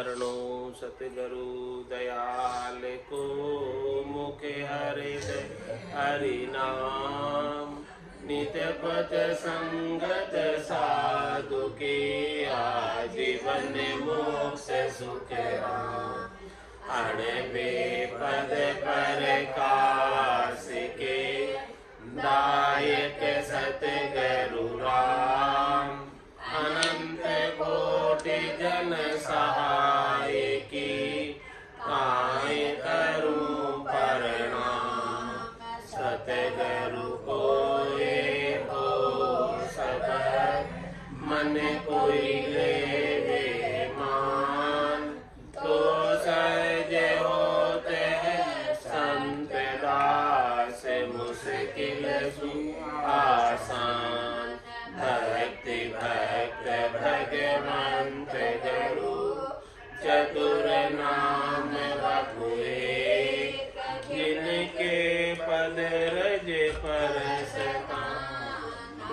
चरणों सतगुरु दयाल को मुखे हरि नाम नित्य पथ संगत साधु के आजीवन मोक्ष सुख अण बेपद पर कास के दायक सतगुरु राम अनंत कोटि जन सहाय की आय करूं प्रणाम सतगुरु को हो सब मन कोई ले मान तो सहज होते संत दास मुश्किल आसान भक्ति भक्त भगवंत गुरु चतुर नाम बपुए जिनके पद रज पर सता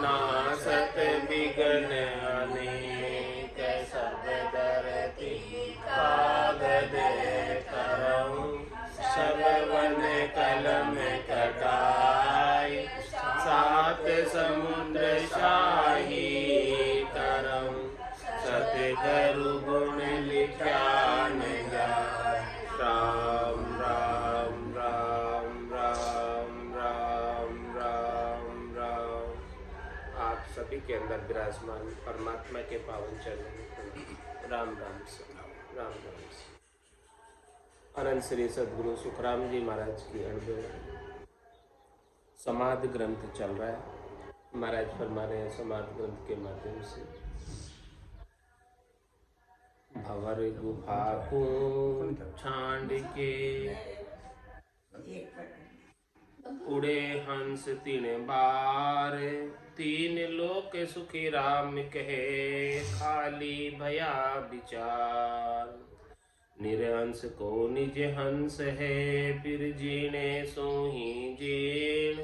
नासत विघ्न अनेक सब धरती कागद करऊं सब वन कलम कटाई सात समुद्र शाही करऊं सतगुरु गुण लिख्यान गाय राम राम राम राम राम राम राम। आप सभी के अंदर विराजमान परमात्मा के पावन चरणों में राम राम से राम राम से। अनंत श्री सदगुरु सुखराम जी महाराज की हृदय समाधि ग्रंथ चल रहा है। महाराज फरमा रहे हैं समाधि ग्रंथ के माध्यम से भंवर गुफा को छांड के उड़े हंस तीन बार तीन लोक सुखी राम कहे खाली भया विचार निरहंस को निज हंस है फिर जीने सो ही जीण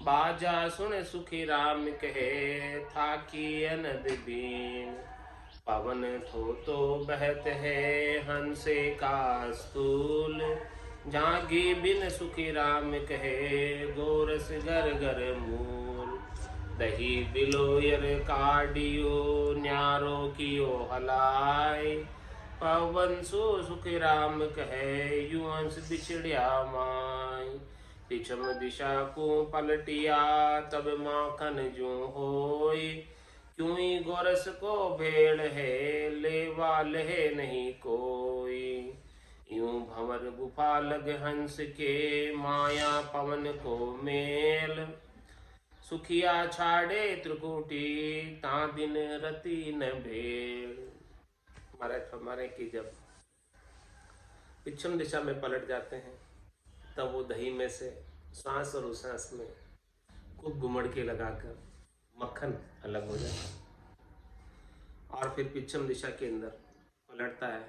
बाजा सुन सुखी राम कहे था कि अनद बीन पवन थो तो बहत है हंसे का स्तूल जागी बिन सुखी राम कहे गोरस घर घर मूल दही बिलोयर काडियो न्यारो कियो हलाय पवन सो सुखी राम कहे यूं हंस बिछड़िया माय पिछम दिशा को पलटिया तब माखन जो होय क्यों ही गोरस को भेड़ है लेवा लहे नहीं कोई यूं भंवर गुफा लग हंस के माया पवन को मेल सुखिया छाड़े त्रिकुटी ता दिन रति न भेड़। महाराज हमारे की जब पश्चिम दिशा में पलट जाते हैं तब वो दही में से सांस और उस सांस में खूब घुमड़ के लगाकर मक्खन अलग हो जाता है और फिर पश्चिम दिशा के अंदर पलटता है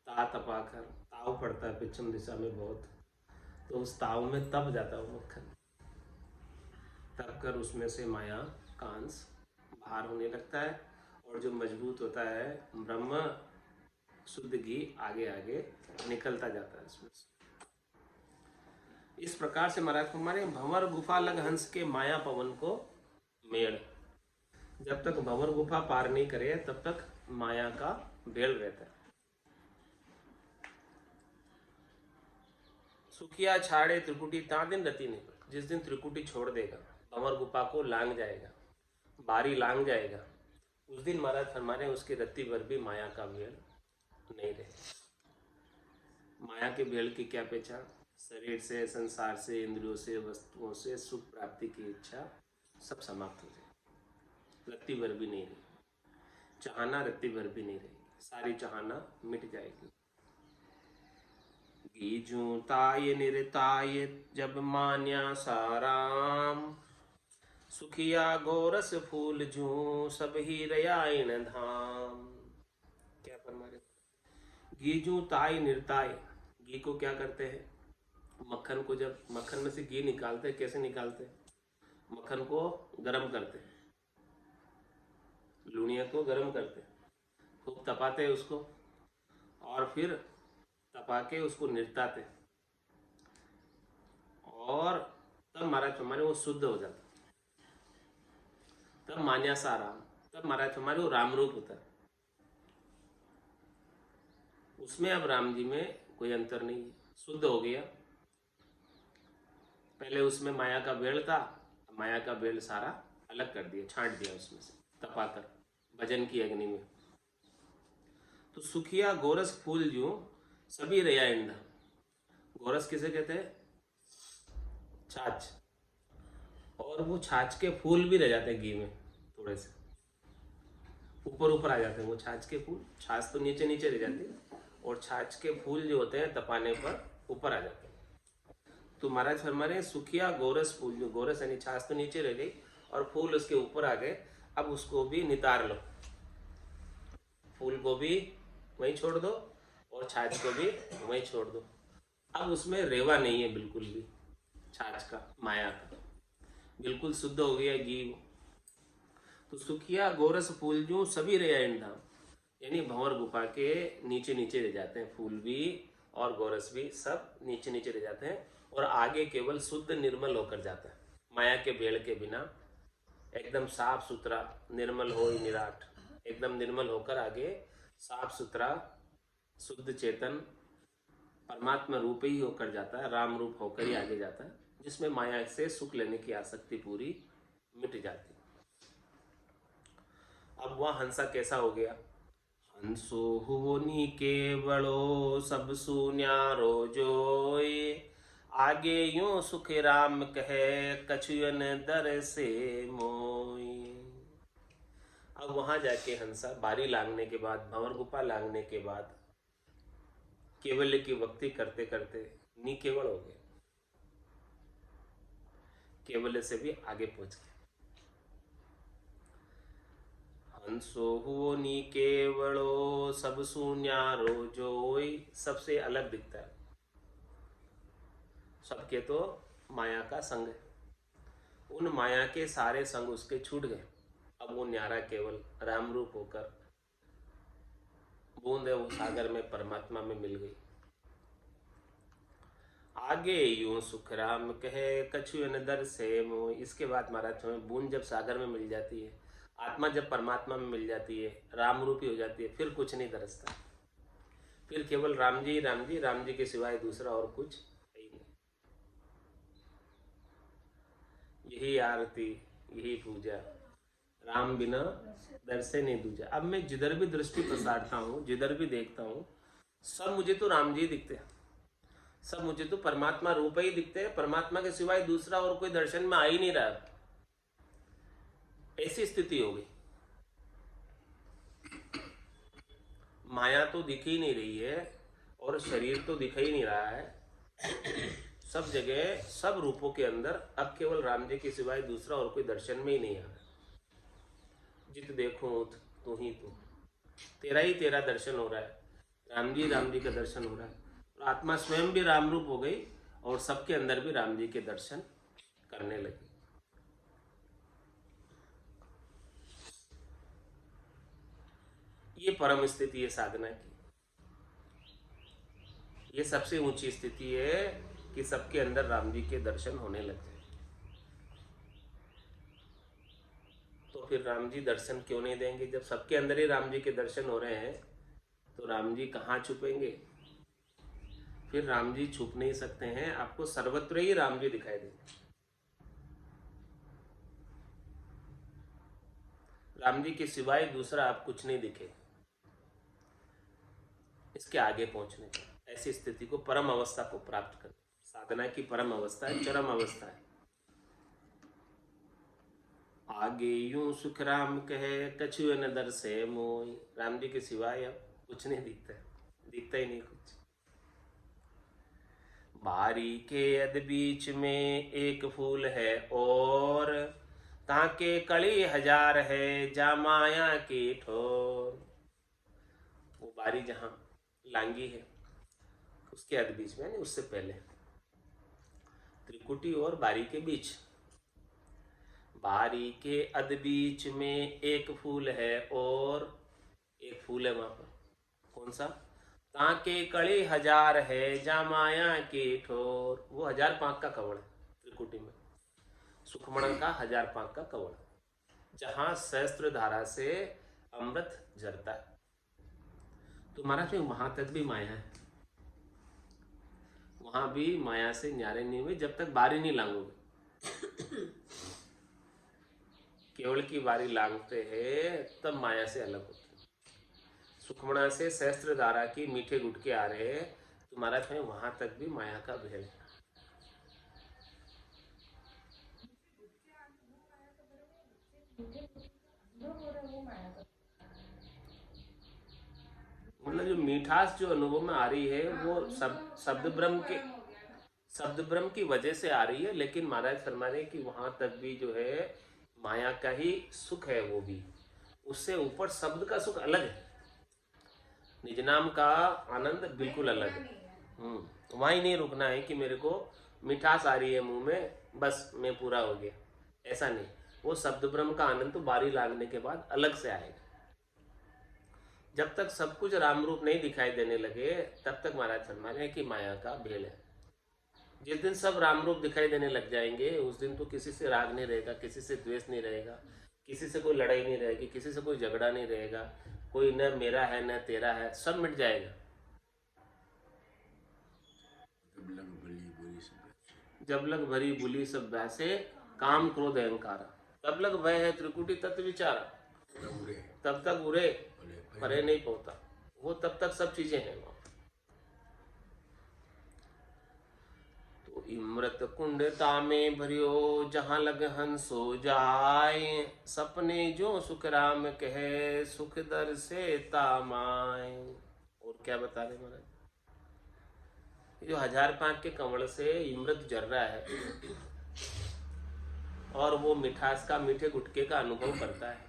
ता तपाकर ताव पड़ता है पश्चिम दिशा में बहुत तो उस ताव में तप जाता है वो मक्खन तप कर उसमें से माया का अंश बाहर होने लगता है और जो मजबूत होता है ब्रह्म शुद्ध घी आगे आगे निकलता जाता है इसमें से। इस प्रकार से महाराज हमारे भंवर गुफा लग हंस के माया पवन को मेड़ जब तक भंवर गुफा पार नहीं करे तब तक माया का भेड़ रहता है। सुखिया छाड़े त्रिकुटी ता दिन रति नहीं जिस दिन त्रिकुटी छोड़ देगा भंवर गुफा को लांग जाएगा बारी लांग जाएगा उस दिन महाराज फरमाने उसके रत्ती भर भी माया का भेड़ नहीं रहे। माया के भेड़ की क्या पहचान शरीर से संसार से इंद्रियों से वस्तुओं से सुख प्राप्ति की इच्छा सब समाप्त हो जाए रत्ती भर भी नहीं रही चाहना रत्ती भर भी नहीं रहेगी सारी चाहना मिट जाएगी। गीजू ताय निरताय जब मान्या साराम सुखिया गोरस फूल जू सब ही रयायन धाम। क्या फरमा रहे गीजू ताई निरताय घी को क्या करते हैं मक्खन को जब मक्खन में से घी निकालते हैं कैसे निकालते हैं मक्खन को गरम करते हैं लूनिया को गरम करते हैं खूब तपाते हैं उसको और फिर तपा के उसको निरताते, और तब महाराज हमारे वो शुद्ध हो जाता, तब मान्या सा राम, तब महाराज हमारे वो राम रूप होता है। उसमें अब राम जी में कोई अंतर नहीं है, शुद्ध हो गया। पहले उसमें माया का बेड़ था, माया का बेड़ सारा अलग कर दिया, छांट दिया उसमें से तपाकर भजन की अग्नि में। तो सुखिया गोरस फूल जो सभी रया इंधा, गोरस किसे कहते हैं? छाछ। और वो छाछ के फूल भी रह जाते हैं घी में, थोड़े से ऊपर ऊपर आ जाते हैं वो छाछ के फूल। छाछ तो नीचे नीचे रह जाती है, और छाछ के फूल जो होते हैं तपाने पर ऊपर आ जाते हैं। तो महाराज फरमा रहे हैं सुखिया गोरस फूल, जो गोरस यानी छाछ तो नीचे रह गई और फूल उसके ऊपर आ गए, अब उसको भी नितार लो, फूल को भी वहीं छोड़ दो और छाछ को भी वहीं छोड़ दो। अब उसमें रेवा नहीं है बिल्कुल भी, छाछ का, माया का, बिल्कुल शुद्ध हो गया घी। तो सुखिया गोरस फूल जो सभी रहा इंधाम, यानी भंवर गुफा के नीचे नीचे रह जाते हैं फूल भी और गोरस भी, सब नीचे नीचे रह जाते हैं, और आगे केवल शुद्ध निर्मल होकर जाता है, माया के भेड़ के बिना एकदम साफ सुथरा निर्मल हो ही निराट, एकदम निर्मल होकर आगे साफ सुथरा शुद्ध चेतन परमात्मा रूप ही होकर जाता है, राम रूप होकर ही आगे जाता है, जिसमें माया से सुख लेने की आसक्ति पूरी मिट जाती। अब वह हंसा कैसा हो गया? हंसो हुनी केवलो सब सुन्यारो जोय, आगे यूं सुख राम कहे कछुअन दर से मोय। अब वहां जाके हंसा बारी लांगने के बाद, भंवर गुफा लांगने के बाद, केवल्य की भक्ति करते करते निकेवल हो गए, केवल्य से भी आगे पहुंच गए। हंसो हुओ नी केवलो सब सुन्यारो जोय, सबसे अलग दिखता है, सबके तो माया का संग है, उन माया के सारे संग उसके छूट गए। अब वो न्यारा केवल राम रूप होकर बूंद है वो सागर में परमात्मा में मिल गई। आगे यूं सुख राम कहे कछुअन दर से मोह। इसके बाद महाराज हमें बूंद जब सागर में मिल जाती है, आत्मा जब परमात्मा में मिल जाती है, राम रूपी हो जाती है, फिर कुछ नहीं दरसता, फिर केवल राम जी राम जी, राम जी के सिवाय दूसरा और कुछ है ही नहीं। यही आरती, यही पूजा, राम बिना दर्शे नहीं दूजा। अब मैं जिधर भी दृष्टि प्रसारता हूँ, जिधर भी देखता हूँ, सब मुझे तो राम जी दिखते हैं, सब मुझे तो परमात्मा रूप ही दिखते हैं, परमात्मा के सिवाय दूसरा और कोई दर्शन में आ ही नहीं रहा। ऐसी स्थिति हो गई, माया तो दिख ही नहीं रही है और शरीर तो दिख ही नहीं रहा है, सब जगह सब रूपों के अंदर अब केवल राम जी के सिवाय दूसरा और कोई दर्शन में ही नहीं आ रहा। जित देखो तू ही तू, तेरा ही तेरा दर्शन हो रहा है, राम जी का दर्शन हो रहा है, और आत्मा स्वयं भी राम रूप हो गई और सबके अंदर भी राम जी के दर्शन करने लगी। ये परम स्थिति है साधना की, ये सबसे ऊंची स्थिति है कि सबके अंदर राम जी के दर्शन होने लग जाए। तो फिर राम जी दर्शन क्यों नहीं देंगे? जब सबके अंदर ही राम जी के दर्शन हो रहे हैं तो राम जी कहाँ छुपेंगे? फिर राम जी छुप नहीं सकते हैं, आपको सर्वत्र ही राम जी दिखाई देंगे। राम जी के सिवाय दूसरा आप कुछ नहीं दिखे। इसके आगे पहुंचने का, ऐसी स्थिति को, परम अवस्था को प्राप्त कर, साधना की परम अवस्था है, चरम अवस्था है। आगे यूं सुख राम कहे कछुअन दर से मोय, राम जी के सिवाय अब कुछ नहीं दिखता, दिखता ही नहीं कुछ। बारी के अद बीच में एक फूल है और, ताके कड़ी हजार है जा माया की ठोर। वो बारी जहां लांगी है उसके अद बीच में, उससे पहले त्रिकुटी और बारी के बीच, बारी के अद बीच में एक फूल है और, एक फूल है वहां पर, कौन सा? ताके कड़ी हजार है जा माया की ठोर। वो 1000 पाक का कवड़ है त्रिकुटी में, सुखमणि का 1000 पाक का कवड़, जहां सहस्त्र धारा से अमृत झरता है। तो महाराज में वहां तक भी माया है, वहां भी माया से न्यारे नहीं हुए जब तक बारी नहीं लांगोगे। केवल की बारी लांगते हैं तब माया से अलग होते हैं। सुखमणा से सहस्त्र धारा की मीठे गुटके आ रहे हैं, तो महाराज में वहां तक भी माया का भेद है। मतलब जो मिठास जो अनुभव में आ रही है वो शब्द ब्रह्म की वजह से आ रही है, लेकिन महाराज फरमा रहे कि वहां तक भी जो है माया का ही सुख है, वो भी उससे ऊपर शब्द का सुख अलग है, निज नाम का आनंद बिल्कुल अलग है। वहां ही नहीं रुकना है कि मेरे को मिठास आ रही है मुंह में, बस मैं पूरा हो गया, ऐसा नहीं। वो शब्द ब्रह्म का आनंद तो बारी लागने के बाद अलग से आएगा। जब तक सब कुछ राम रूप नहीं दिखाई देने लगे तब तक महाराज फरमा रहे हैं कि माया का भेल है। जिस दिन सब राम रूप दिखाई देने लग जाएंगे उस दिन तो किसी से राग नहीं रहेगा, किसी से द्वेष नहीं रहेगा, किसी से कोई लड़ाई नहीं रहेगी, किसी से कोई झगड़ा नहीं रहेगा, कोई न मेरा है न तेरा है, सब मिट जाएगा। जब लग भरी बुली सब वैसे काम क्रोध अहंकार, तब लग भय है त्रिकुटी तत्व विचारा, तब तक उरे परे नहीं पहुंचा, वो तब तक सब चीजें हैं वहां। तो इमृत कुंडता में भरियो जहां लग हंसो जाए, सपने जो सुख राम कहे सुख दर से तामाए। और क्या बता रहे महाराज, जो 1000 पाक के कमल से इमृत जर रहा है और वो मिठास का मीठे गुटके का अनुभव करता है,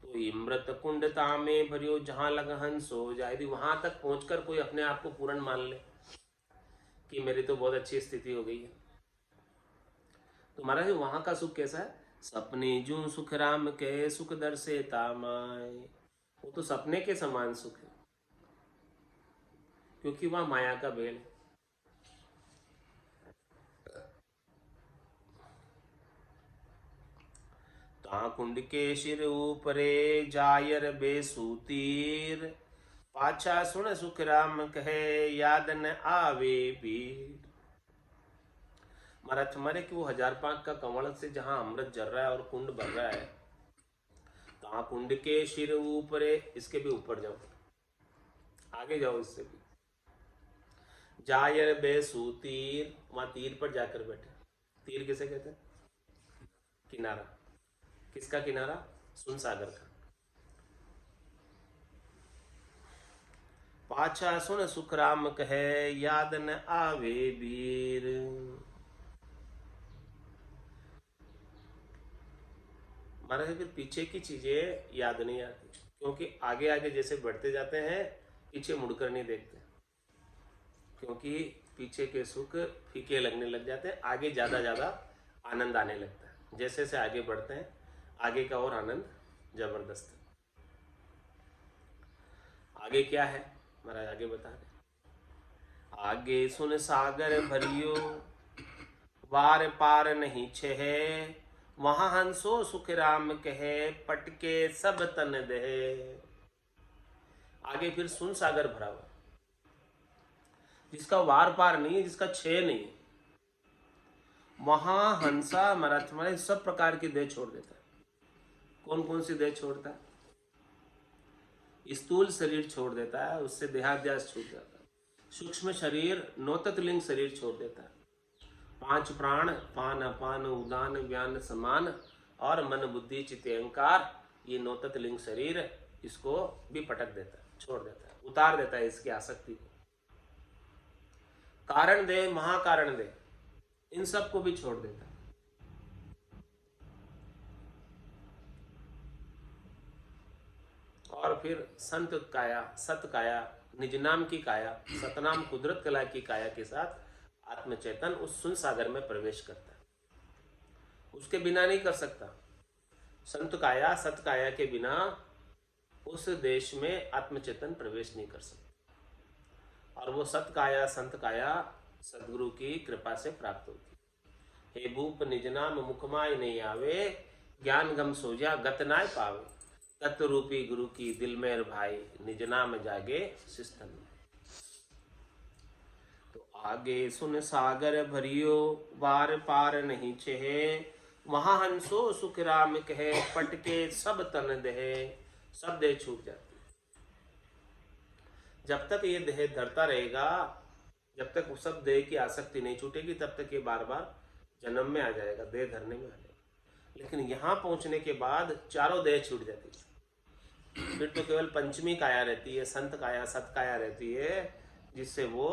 तो इमृत कुंडता में भरियो जहां लग हंसो जाए। यदि वहां तक पहुंचकर कोई अपने आप को पूर्ण मान ले कि मेरी तो बहुत अच्छी स्थिति हो गई है, तो महाराज वहां का सुख कैसा है, सपने जू सुख राम के सुख दर से तामाए। वो तो सपने के समान सुख है, क्योंकि वहां माया का भेल है। कुंड के शिर ऊपरे जायर बेसूतीर, पाछा सुन सुख राम कहे याद न आवे पीर। महाराज हमारे कि वो 1000 पाक का कमल से जहां अमृत जर रहा है और कुंड भर रहा है, तो कुंड के शिर ऊपरे, इसके भी ऊपर जाओ, आगे जाओ इससे भी, जायर बेसूतीर, वहां तीर पर जाकर बैठे। तीर किसे कहते हैं, किनारा। किसका किनारा, सुन सागर का। पाछा सुन सुख राम कहे याद न आवे वीर। महाराज फिर पीछे की चीजें याद नहीं आती, क्योंकि आगे आगे जैसे बढ़ते जाते हैं पीछे मुड़कर नहीं देखते, क्योंकि पीछे के सुख फीके लगने लग जाते हैं, आगे ज्यादा आनंद आने लगता है। जैसे जैसे आगे बढ़ते हैं आगे का और आनंद जबरदस्त है। आगे क्या है महाराज, आगे बता रहे, आगे सुन सागर भरियो वार पार नहीं छे, वहां हंसो सुख राम कहे पटके सब तन दे। आगे फिर सुन सागर भरा हुआ, जिसका वार पार नहीं है, जिसका छे नहीं है, वहां हंसा महाराज सब प्रकार की देह छोड़ देता है। कौन कौन सी देह छोड़ता है, स्थूल शरीर छोड़ देता है, उससे देहाध्यास छूट जाता है। सूक्ष्म शरीर नौततलिंग शरीर छोड़ देता है। 5 प्राण पान अपान उदान व्यान समान और मन बुद्धि चित्त अहंकार, ये नौततलिंग शरीर, इसको भी पटक देता है, छोड़ देता है, उतार देता है इसकी आसक्ति को। कारण दे महाकारण दे, इन सब को भी छोड़ देता है। और फिर संत काया, सत काया, निज नाम की काया, सतनाम कुदरत कला की काया के साथ आत्मचेतन उस सुन सागर में प्रवेश करता है। उसके बिना नहीं कर सकता। संत काया सत काया के बिना उस देश में आत्मचेतन प्रवेश नहीं कर सकता। और वो सत काया संत काया सदगुरु की कृपा से प्राप्त होती। हे भूप निज नाम मुखमाय नहीं आवे, ज्ञान गम सोजा गत नाय पावे। तत्व रूपी गुरु की दिल में भाई, निज नाम जागे सिस्थन में। तो आगे सुन सागर भरियो, बार पार नहीं चहे। वहां हंसो सुख राम कहे, पटके सब तन दहे। सब देह छूट जाती। जब तक ये देह धरता रहेगा, जब तक उस सब देह की आसक्ति नहीं छूटेगी, तब तक ये बार बार जन्म में आ जाएगा, देह धरने में आ जाएगा। लेकिन यहाँ पहुंचने के बाद चारों देह छूट जाती है। फिर तो केवल पंचमी काया रहती है, संत काया सत काया रहती है, जिससे वो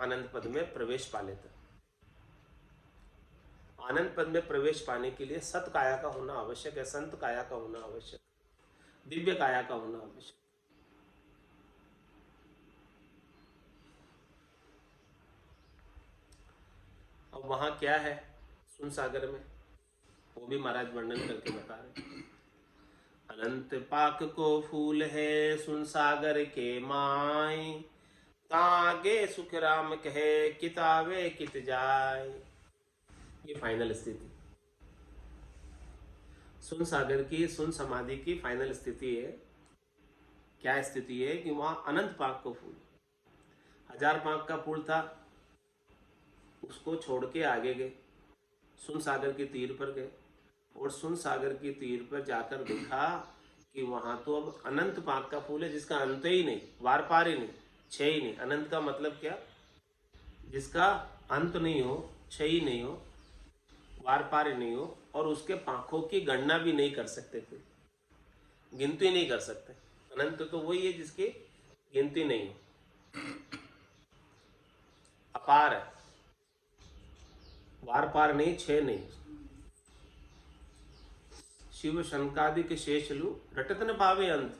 आनंद पद में प्रवेश पा लेता। आनंद पद में प्रवेश पाने के लिए सत काया का होना आवश्यक है, संत काया का होना आवश्यक, दिव्य काया का होना आवश्यक। अब वहां क्या है सुन सागर में, वो भी महाराज वर्णन करके बता रहे। अनंत पाक को फूल है सुन सागर के माय, तागे सुख राम कहे कितावे कित जाय। ये फाइनल स्थिति सुन सागर की, सुन समाधि की फाइनल स्थिति है। क्या स्थिति है कि वहां अनंत पाक को फूल, 1000 पाक का फूल था, उसको छोड़ के आगे गए, सुन सागर के तीर पर गए, और सुन सागर की तीर पर जाकर देखा कि वहां तो अब अनंत पाक का फूल है, जिसका अंत ही नहीं, वार पार ही नहीं, क्षय ही नहीं। अनंत का मतलब क्या? जिसका अंत नहीं हो, क्षय ही नहीं हो, वार पार ही नहीं हो, और उसके पाखों की गणना भी नहीं कर सकते थे, गिनती नहीं कर सकते। अनंत तो वही है जिसकी गिनती नहीं हो, अपार है, वार पार नहीं, क्षय नहीं। शिव शंकादिक शेषलु रटत न पावे अंत,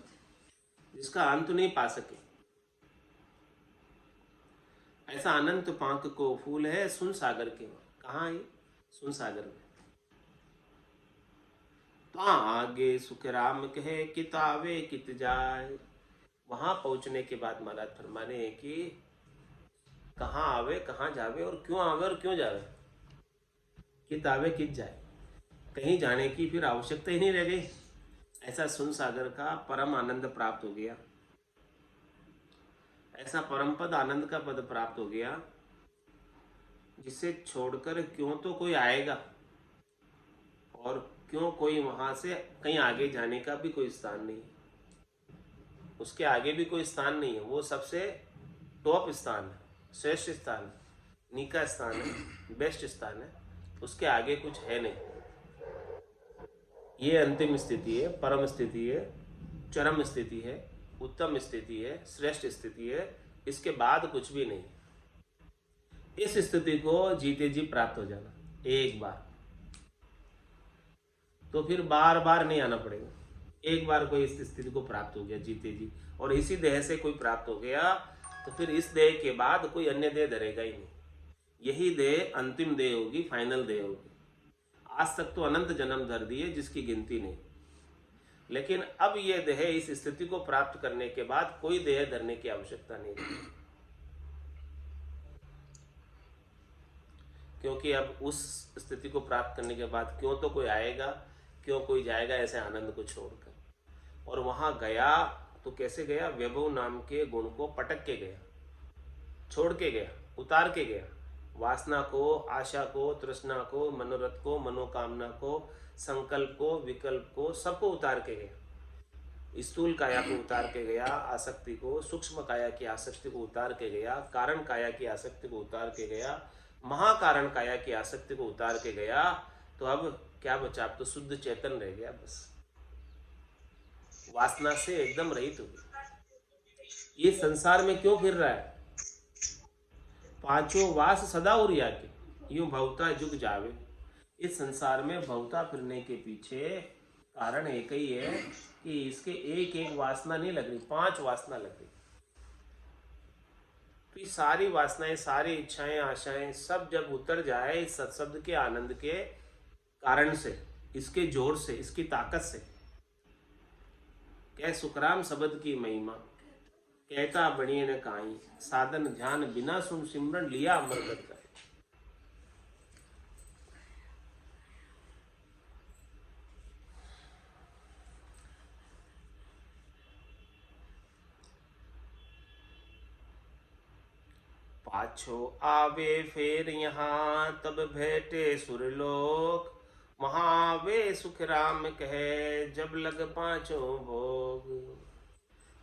जिसका अंत नहीं पा सके, ऐसा अनंत पाक को फूल है सुन सागर के। कहाँ है? सुन सागर में। आगे सुख राम कहे कितावे कित जाए। वहां पहुंचने के बाद महाराज फरमाने कि कहाँ आवे कहाँ जावे, और क्यों आवे और क्यों जावे। कितावे कित जाए, कहीं जाने की फिर आवश्यकता ही नहीं रह गई। ऐसा सुन सागर का परम आनंद प्राप्त हो गया, ऐसा परम पद आनंद का पद प्राप्त हो गया, जिसे छोड़कर क्यों तो कोई आएगा, और क्यों कोई वहां से कहीं आगे जाने का भी कोई स्थान नहीं है, उसके आगे भी कोई स्थान नहीं है। वो सबसे टॉप स्थान है, श्रेष्ठ स्थान है, नीका स्थान है, बेस्ट स्थान है, उसके आगे कुछ है नहीं। ये अंतिम स्थिति है, परम स्थिति है, चरम स्थिति है, उत्तम स्थिति है, श्रेष्ठ स्थिति है। इसके बाद कुछ भी नहीं। इस स्थिति को जीते जी प्राप्त हो जाना एक बार, तो फिर बार बार नहीं आना पड़ेगा। एक बार कोई इस स्थिति को प्राप्त हो गया जीते जी, और इसी देह से कोई प्राप्त हो गया, तो फिर इस देह के बाद कोई अन्य देह धरेगा ही नहीं। यही देह अंतिम देह होगी, फाइनल देह होगी। आज तक तो अनंत जन्म धर दिए जिसकी गिनती नहीं, लेकिन अब यह देह इस स्थिति को प्राप्त करने के बाद कोई देह धरने की आवश्यकता नहीं है, क्योंकि अब उस स्थिति को प्राप्त करने के बाद क्यों तो कोई आएगा, क्यों कोई जाएगा ऐसे आनंद को छोड़कर। और वहां गया तो कैसे गया? वैभव नाम के गुण को पटक के गया, छोड़ के गया, उतार के गया। वासना को, आशा को, तृष्णा को, मनोरथ को, मनोकामना को, संकल्प को, विकल्प को, सबको उतार के गया। स्थूल काया को उतार के गया, आसक्ति को, सूक्ष्म काया की आसक्ति को उतार के गया, कारण काया की आसक्ति को उतार के गया, महाकारण काया की आसक्ति को उतार के गया। तो अब क्या बचा? अब तो शुद्ध चेतन रह गया, बस वासना से एकदम रहित हो गया। ये संसार में क्यों फिर रहा है? पांचों वास सदा उरिया के, यूं भवता जुग जावे। इस संसार में भवता फिरने के पीछे कारण एक ही है कि इसके एक एक वासना नहीं लग रही, 5 वासना लग रही। तो ये सारी वासनाएं, सारी इच्छाएं, आशाएं सब जब उतर जाए इस सत्शब्द के आनंद के कारण से, इसके जोर से, इसकी ताकत से, कह सुखराम शब्द की महिमा, कहता बणिए न काई, साधन ध्यान बिना सुन सिमरन लिया अमरगत का। पाछो आवे फेर यहाँ, तब भेटे सुरलोक, महावे सुख राम कहे, जब लग पांचों भोग।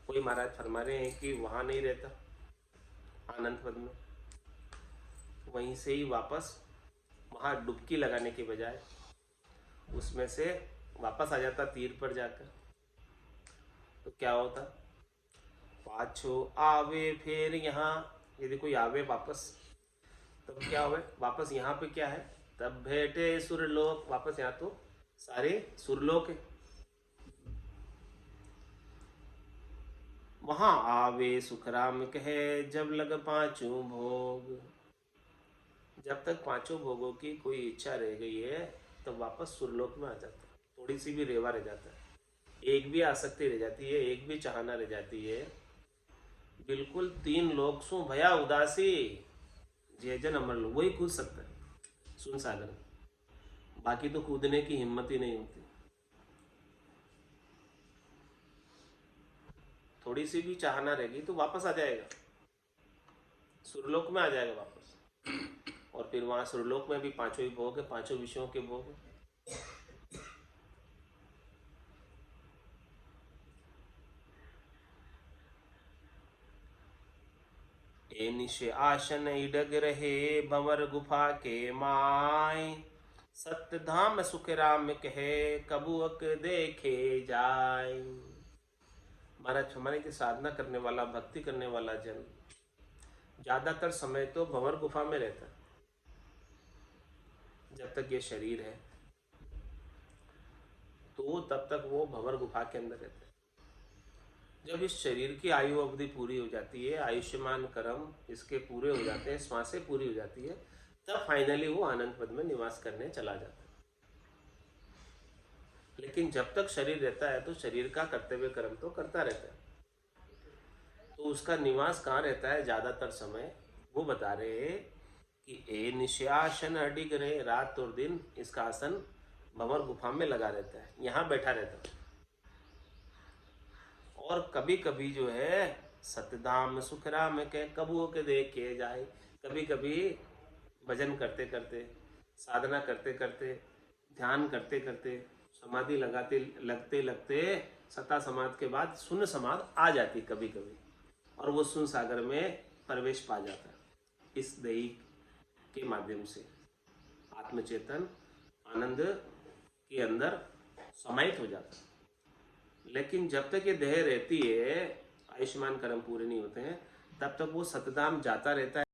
कोई महाराज फरमा रहे हैं कि वहां नहीं रहता आनंद पद में, वहीं से ही वापस वहां डुबकी लगाने के बजाय उसमें से वापस आ जाता तीर पर जाकर। तो क्या होता, पाछो आवे फिर यहाँ, यदि कोई आवे वापस, तब क्या हुए वापस यहाँ पे क्या है, तब भेटे सुरलोक, वापस यहाँ तो सारे सुरलोक है। वहां आवे सुखराम कहे, जब लग पांचों भोग। जब तक पांचों भोगों की कोई इच्छा रह गई है तब वापस सुरलोक में आ जाता है। थोड़ी सी भी रेवा रह जाता है, एक भी आसक्ति रह जाती है, एक भी चाहना रह जाती है, बिल्कुल तीन लोग सु भया उदासी, जय जन अमर लोग, वही कूद सकता है सुन सागर, बाकी तो कूदने की हिम्मत ही नहीं होती। थोड़ी सी भी चाहना रहेगी तो वापस आ जाएगा, सुरलोक में आ जाएगा वापस। और फिर वहां सुरलोक में भी पांचों ही भोग है, पांचों विषयों के भोग है। ए निश आसन इडग रहे, भंवर गुफा के माय, सत्य धाम सुख राम कहे, कबुअक देखे जाय। महाराज हमारे की साधना करने वाला, भक्ति करने वाला जन ज्यादातर समय तो भंवर गुफा में रहता है, जब तक ये शरीर है तो तब तक वो भंवर गुफा के अंदर रहता है। जब इस शरीर की आयु अवधि पूरी हो जाती है, आयुष्मान कर्म इसके पूरे हो जाते हैं, श्वासें पूरी हो जाती है, तब फाइनली वो आनंद पद में निवास करने चला जाता है। लेकिन जब तक शरीर रहता है तो शरीर का कर्तव्य कर्म तो करता रहता है। तो उसका निवास कहाँ रहता है ज्यादातर समय, वो बता रहे हैं कि ए निशासन अडिग रहे, रात और दिन इसका आसन भंवर गुफा में लगा रहता है, यहाँ बैठा रहता है। और कभी कभी जो है सतधाम सुखराम के, कबू के देखे जाए, कभी कभी भजन करते करते, साधना करते करते, ध्यान करते करते, समाधि लगाते लगते लगते, सता समाधि के बाद शून्य समाधि आ जाती कभी कभी, और वो शून्य सागर में प्रवेश पा जाता है। इस दही के माध्यम से आत्मचेतन आनंद के अंदर समाहित हो जाता है। लेकिन जब तक ये देह रहती है, आयुष्मान कर्म पूरे नहीं होते हैं, तब तक वो सतधाम जाता रहता है।